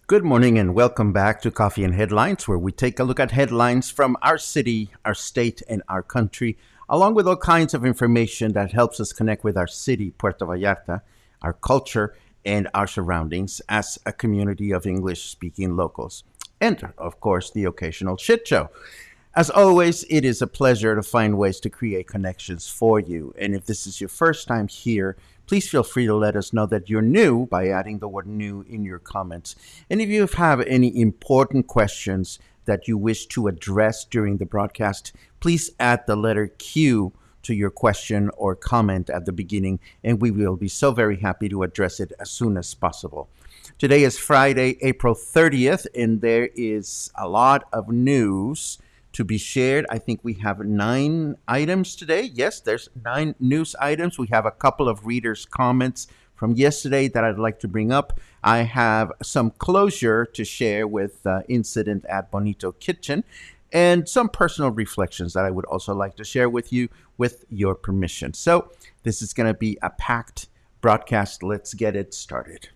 Good morning and welcome back to Coffee and Headlines, where we take a look at headlines from our city, our state, and our country, along with all kinds of information that helps us connect with our city, Puerto Vallarta, our culture, and our surroundings as a community of English-speaking locals. And, of course, the occasional shit show. As always, it is a pleasure to find ways to create connections for you. And if this is your first time here, please feel free to let us know that you're new by adding the word new in your comments. And if you have any important questions that you wish to address during the broadcast, please add the letter Q to your question or comment at the beginning, and we will be so very happy to address it as soon as possible. Today is Friday, April 30th, and there is a lot of news to be shared. I think we have 9 items today. Yes, there's 9 news items. We have a couple of readers' comments from yesterday that I'd like to bring up. I have some closure to share with the incident at Bonito Kitchen and some personal reflections that I would also like to share with you with your permission. So this is going to be a packed broadcast. Let's get it started.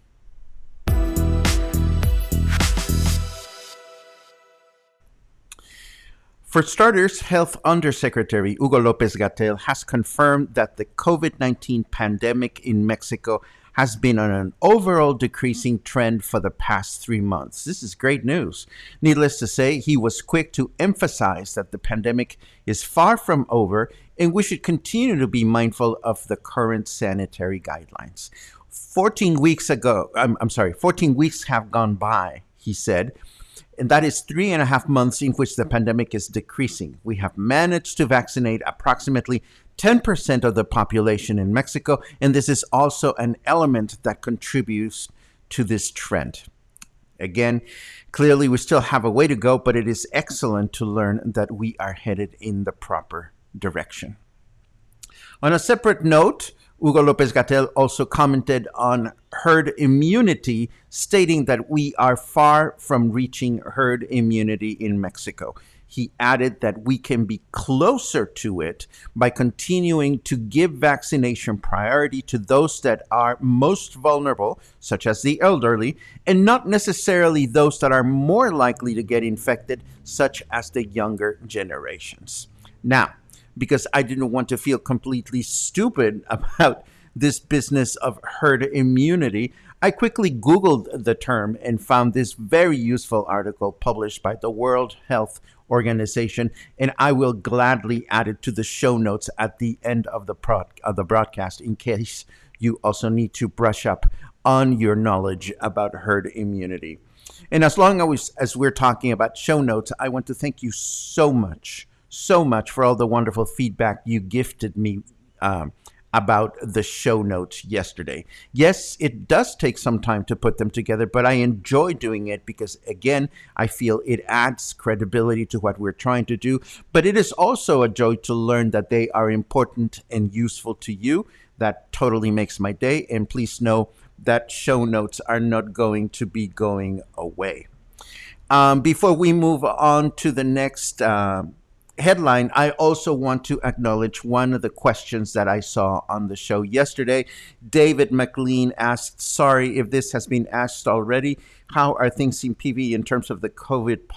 For starters, Health Undersecretary Hugo López-Gatell has confirmed that the COVID-19 pandemic in Mexico has been on an overall decreasing trend for the past 3 months. This is great news. Needless to say, he was quick to emphasize that the pandemic is far from over and we should continue to be mindful of the current sanitary guidelines. 14 weeks have gone by, he said, and that is 3.5 months in which the pandemic is decreasing. We have managed to vaccinate approximately 10% of the population in Mexico, and this is also an element that contributes to this trend. Again, clearly we still have a way to go, but it is excellent to learn that we are headed in the proper direction. On a separate note, Hugo López-Gatell also commented on herd immunity, stating that we are far from reaching herd immunity in Mexico. He added that we can be closer to it by continuing to give vaccination priority to those that are most vulnerable, such as the elderly, and not necessarily those that are more likely to get infected, such as the younger generations. Now, because I didn't want to feel completely stupid about this business of herd immunity, I quickly Googled the term and found this very useful article published by the World Health Organization, and I will gladly add it to the show notes at the end of the broadcast in case you also need to brush up on your knowledge about herd immunity. And as long as we're talking about show notes, I want to thank you so much for all the wonderful feedback you gifted me about the show notes yesterday. Yes, it does take some time to put them together, but I enjoy doing it because, again, I feel it adds credibility to what we're trying to do. But it is also a joy to learn that they are important and useful to you. That totally makes my day. And please know that show notes are not going to be going away. Before we move on to the next headline, I also want to acknowledge one of the questions that I saw on the show yesterday. David McLean asked, sorry if this has been asked already, how are things in PV in terms of the COVID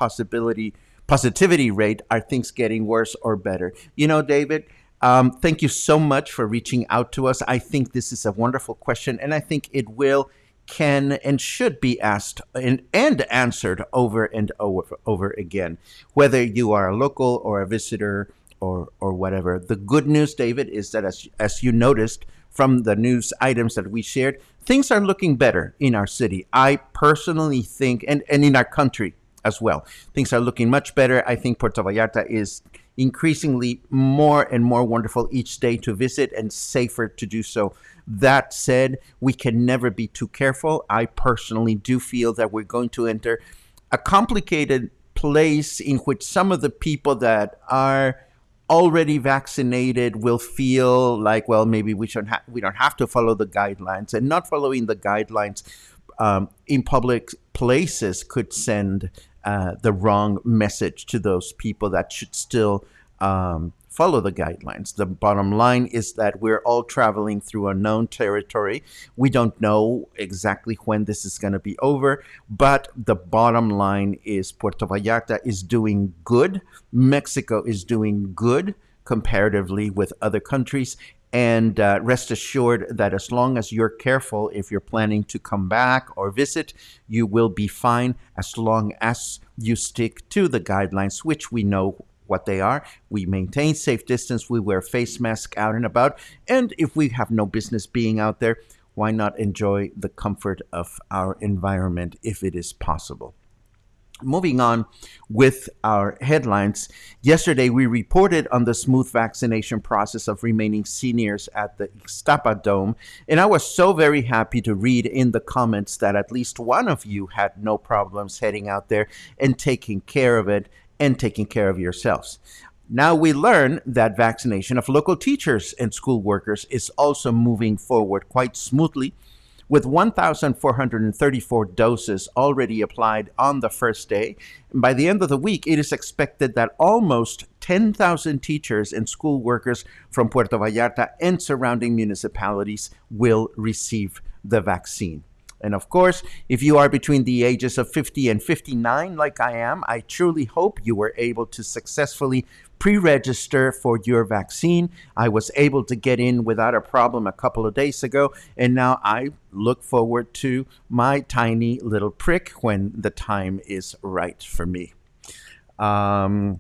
positivity rate? Are things getting worse or better? You know, David, thank you so much for reaching out to us. I think this is a wonderful question, and I think it will, can, and should be asked and answered over and over again, whether you are a local or a visitor or whatever. The good news, David, is that as you noticed from the news items that we shared, things are looking better in our city. I personally think, and in our country as well, things are looking much better. I think Puerto Vallarta is increasingly more and more wonderful each day to visit and safer to do so. That said, we can never be too careful. I personally do feel that we're going to enter a complicated place in which some of the people that are already vaccinated will feel like, well, maybe we don't have to follow the guidelines, and not following the guidelines in public places could send the wrong message to those people that should still follow the guidelines. The bottom line is that we're all traveling through unknown territory. We don't know exactly when this is going to be over, but the bottom line is Puerto Vallarta is doing good. Mexico is doing good comparatively with other countries. And rest assured that as long as you're careful, if you're planning to come back or visit, you will be fine as long as you stick to the guidelines, which we know what they are. We maintain safe distance. We wear face masks out and about. And if we have no business being out there, why not enjoy the comfort of our environment if it is possible? Moving on with our headlines. Yesterday, we reported on the smooth vaccination process of remaining seniors at the Ixtapa Dome, and I was so very happy to read in the comments that at least one of you had no problems heading out there and taking care of it and taking care of yourselves. Now we learn that vaccination of local teachers and school workers is also moving forward quite smoothly, with 1,434 doses already applied on the first day. And by the end of the week, it is expected that almost 10,000 teachers and school workers from Puerto Vallarta and surrounding municipalities will receive the vaccine. And of course, if you are between the ages of 50 and 59, like I am, I truly hope you were able to successfully pre-register for your vaccine. I was able to get in without a problem a couple of days ago, and now I look forward to my tiny little prick when the time is right for me. And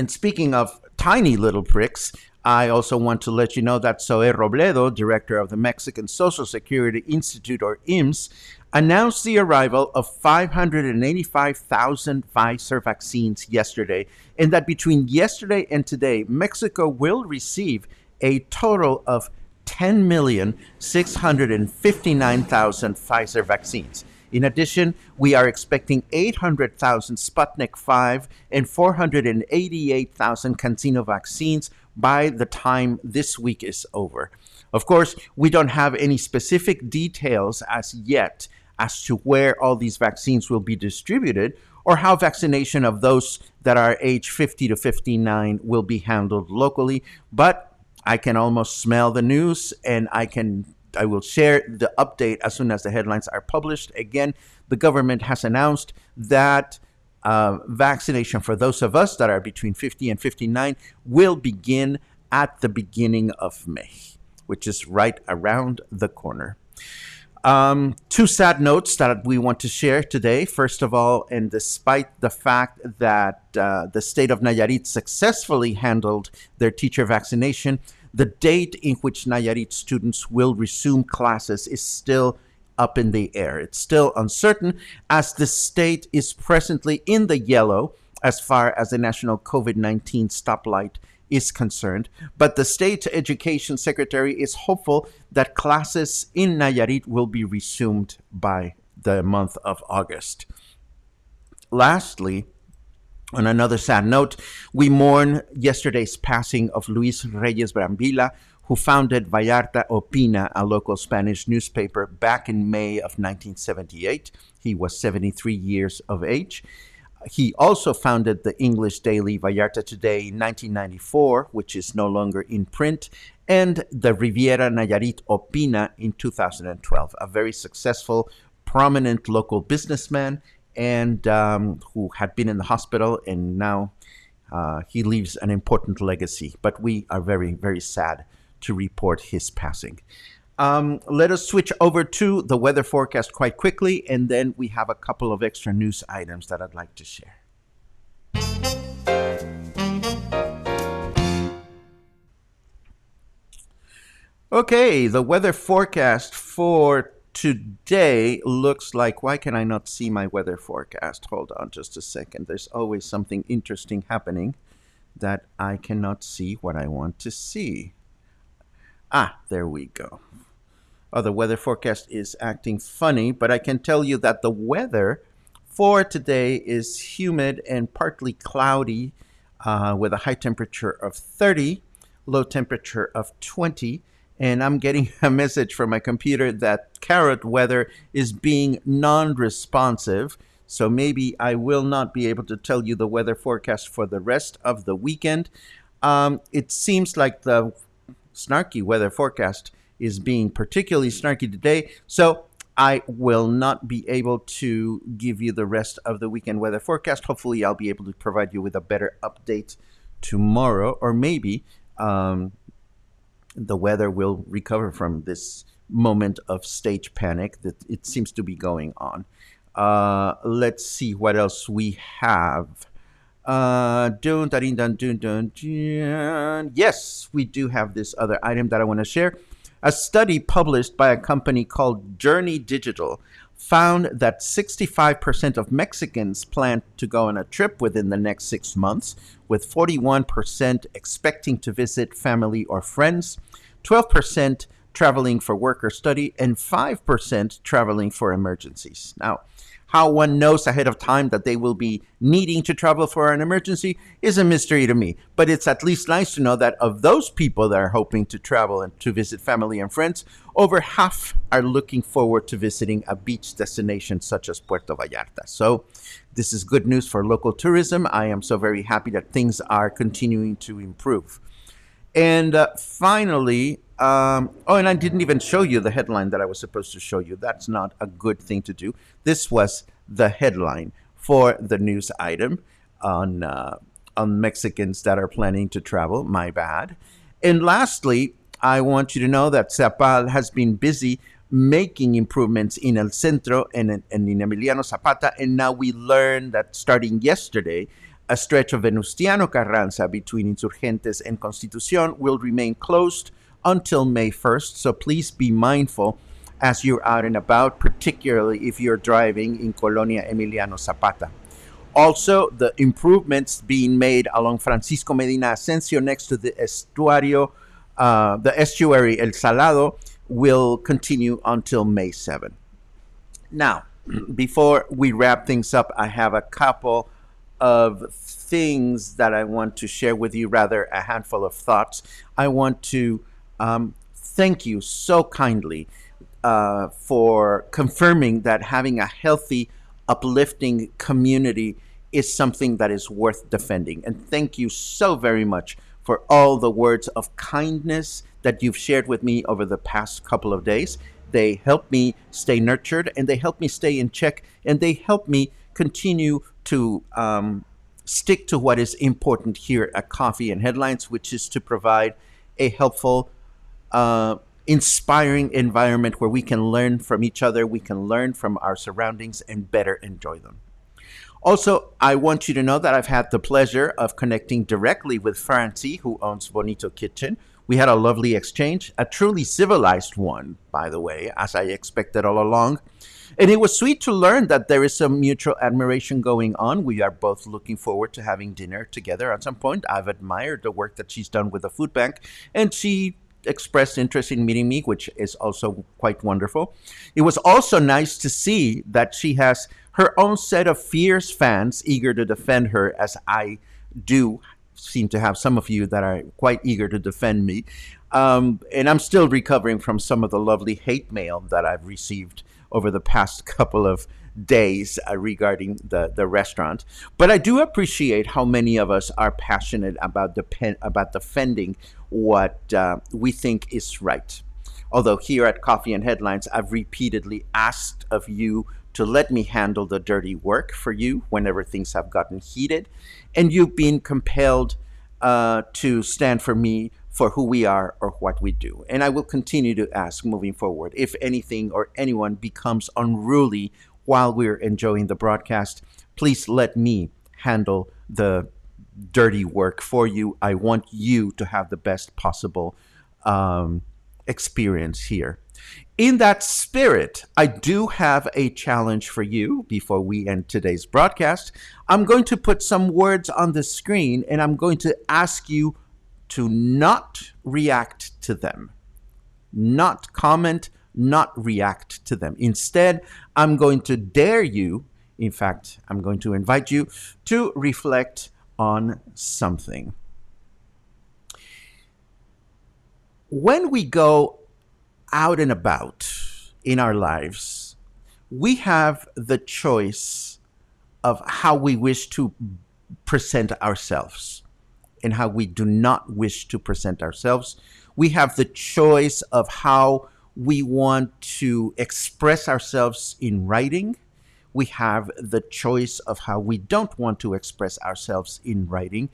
speaking of tiny little pricks, I also want to let you know that Zoe Robledo, director of the Mexican Social Security Institute, or IMSS, announced the arrival of 585,000 Pfizer vaccines yesterday, and that between yesterday and today, Mexico will receive a total of 10,659,000 Pfizer vaccines. In addition, we are expecting 800,000 Sputnik 5 and 488,000 CanSino vaccines by the time this week is over. Of course, we don't have any specific details as yet as to where all these vaccines will be distributed or how vaccination of those that are age 50 to 59 will be handled locally, but I can almost smell the news, and I will share the update as soon as the headlines are published. Again, the government has announced that vaccination for those of us that are between 50 and 59 will begin at the beginning of May, which is right around the corner. Two sad notes that we want to share today. First of all, and despite the fact that the state of Nayarit successfully handled their teacher vaccination, the date in which Nayarit students will resume classes is still up in the air. It's still uncertain, as the state is presently in the yellow as far as the national COVID-19 stoplight is concerned. But the state education secretary is hopeful that classes in Nayarit will be resumed by the month of August. Lastly, on another sad note, we mourn yesterday's passing of Luis Reyes Brambila, who founded Vallarta Opina, a local Spanish newspaper, back in May of 1978. He was 73 years of age. He also founded the English daily Vallarta Today in 1994, which is no longer in print, and the Riviera Nayarit Opina in 2012. A very successful, prominent local businessman, and who had been in the hospital, and now he leaves an important legacy. But we are very, very sad to report his passing. Let us switch over to the weather forecast quite quickly, and then we have a couple of extra news items that I'd like to share. Okay, the weather forecast for today looks like, why can I not see my weather forecast? Hold on just a second. There's always something interesting happening that I cannot see what I want to see. Ah, there we go. Oh, the weather forecast is acting funny, but I can tell you that the weather for today is humid and partly cloudy, with a high temperature of 30, low temperature of 20. And I'm getting a message from my computer that carrot weather is being non-responsive. So maybe I will not be able to tell you the weather forecast for the rest of the weekend. It seems like the snarky weather forecast is being particularly snarky today. So I will not be able to give you the rest of the weekend weather forecast. Hopefully I'll be able to provide you with a better update tomorrow, or maybe the weather will recover from this moment of stage panic that it seems to be going on. Let's see what else we have. Yes, we do have this other item that I want to share. A study published by a company called Journey Digital found that 65% of Mexicans plan to go on a trip within the next 6 months, with 41% expecting to visit family or friends, 12% traveling for work or study, and 5% traveling for emergencies. Now, how one knows ahead of time that they will be needing to travel for an emergency is a mystery to me. But it's at least nice to know that of those people that are hoping to travel and to visit family and friends, over half are looking forward to visiting a beach destination such as Puerto Vallarta. So this is good news for local tourism. I am so very happy that things are continuing to improve. And finally, and I didn't even show you the headline that I was supposed to show you. That's not a good thing to do. This was the headline for the news item on Mexicans that are planning to travel. My bad. And lastly, I want you to know that SEAPAL has been busy making improvements in El Centro and in Emiliano Zapata. And now we learn that starting yesterday, a stretch of Venustiano Carranza between Insurgentes and Constitucion will remain closed until May 1st. So please be mindful as you're out and about, particularly if you're driving in Colonia Emiliano Zapata. Also, the improvements being made along Francisco Medina Asensio next to the estuary El Salado will continue until May 7. Now, before we wrap things up, I have a couple of things that I want to share with you, rather a handful of thoughts. I want to thank you so kindly for confirming that having a healthy, uplifting community is something that is worth defending. And thank you so very much for all the words of kindness that you've shared with me over the past couple of days. They help me stay nurtured, and they help me stay in check, and they help me continue to stick to what is important here at Coffee and Headlines, which is to provide a helpful, inspiring environment where we can learn from each other, we can learn from our surroundings, and better enjoy them. Also, I want you to know that I've had the pleasure of connecting directly with Francie, who owns Bonito Kitchen. We had a lovely exchange, a truly civilized one, by the way, as I expected all along. And it was sweet to learn that there is some mutual admiration going on. We are both looking forward to having dinner together at some point. I've admired the work that she's done with the food bank, and she expressed interest in meeting me, which is also quite wonderful. It was also nice to see that she has her own set of fierce fans eager to defend her, as I do seem to have some of you that are quite eager to defend me. And I'm still recovering from some of the lovely hate mail that I've received over the past couple of days regarding the restaurant. But I do appreciate how many of us are passionate about about defending what we think is right. Although here at Coffee and Headlines, I've repeatedly asked of you to let me handle the dirty work for you whenever things have gotten heated, and you've been compelled to stand for me for who we are or what we do. And I will continue to ask moving forward if anything or anyone becomes unruly while we're enjoying the broadcast, please let me handle the dirty work for you. I want you to have the best possible experience here. In that spirit, I do have a challenge for you before we end today's broadcast. I'm going to put some words on the screen and I'm going to ask you to not react to them, not comment, not react to them. Instead, I'm going to dare you, in fact, I'm going to invite you to reflect on something. When we go out and about in our lives, we have the choice of how we wish to present ourselves and how we do not wish to present ourselves. We have the choice of how we want to express ourselves in writing. We have the choice of how we don't want to express ourselves in writing.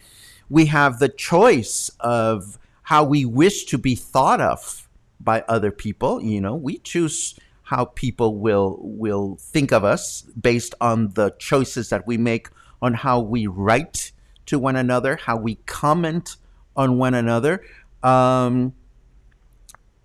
We have the choice of how we wish to be thought of by other people. You know, we choose how people will think of us based on the choices that we make on how we write to one another, how we comment on one another. And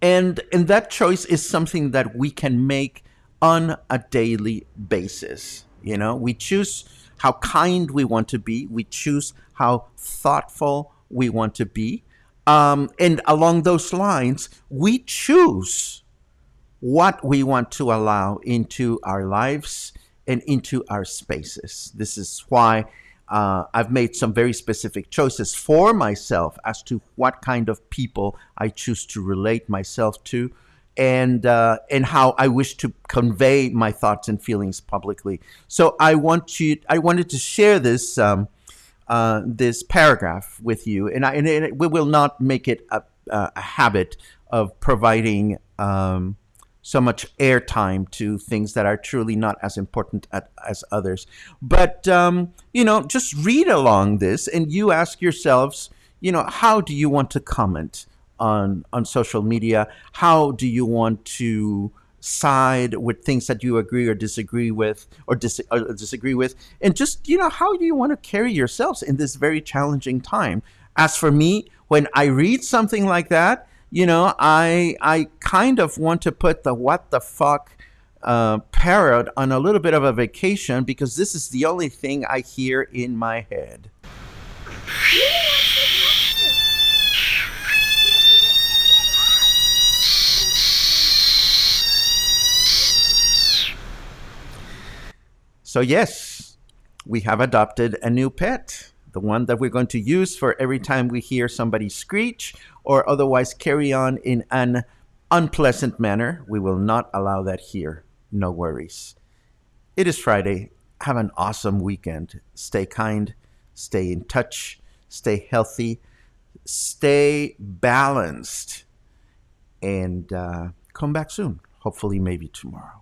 that choice is something that we can make on a daily basis. You know, we choose how kind we want to be. We choose how thoughtful we want to be. And along those lines, we choose what we want to allow into our lives and into our spaces. This is why I've made some very specific choices for myself as to what kind of people I choose to relate myself to, and how I wish to convey my thoughts and feelings publicly. So I wanted to share this this paragraph with you, and we will not make it a habit of providing so much airtime to things that are truly not as important as others. But, just read along this and you ask yourselves, how do you want to comment on social media? How do you want to side with things that you agree or disagree with or disagree with? And just, how do you want to carry yourselves in this very challenging time? As for me, when I read something like that, I kind of want to put the what the fuck parrot on a little bit of a vacation, because this is the only thing I hear in my head. So yes, we have adopted a new pet. The one that we're going to use for every time we hear somebody screech or otherwise carry on in an unpleasant manner. We will not allow that here. No worries. It is Friday. Have an awesome weekend. Stay kind, stay in touch, stay healthy, stay balanced, and come back soon. Hopefully, maybe tomorrow.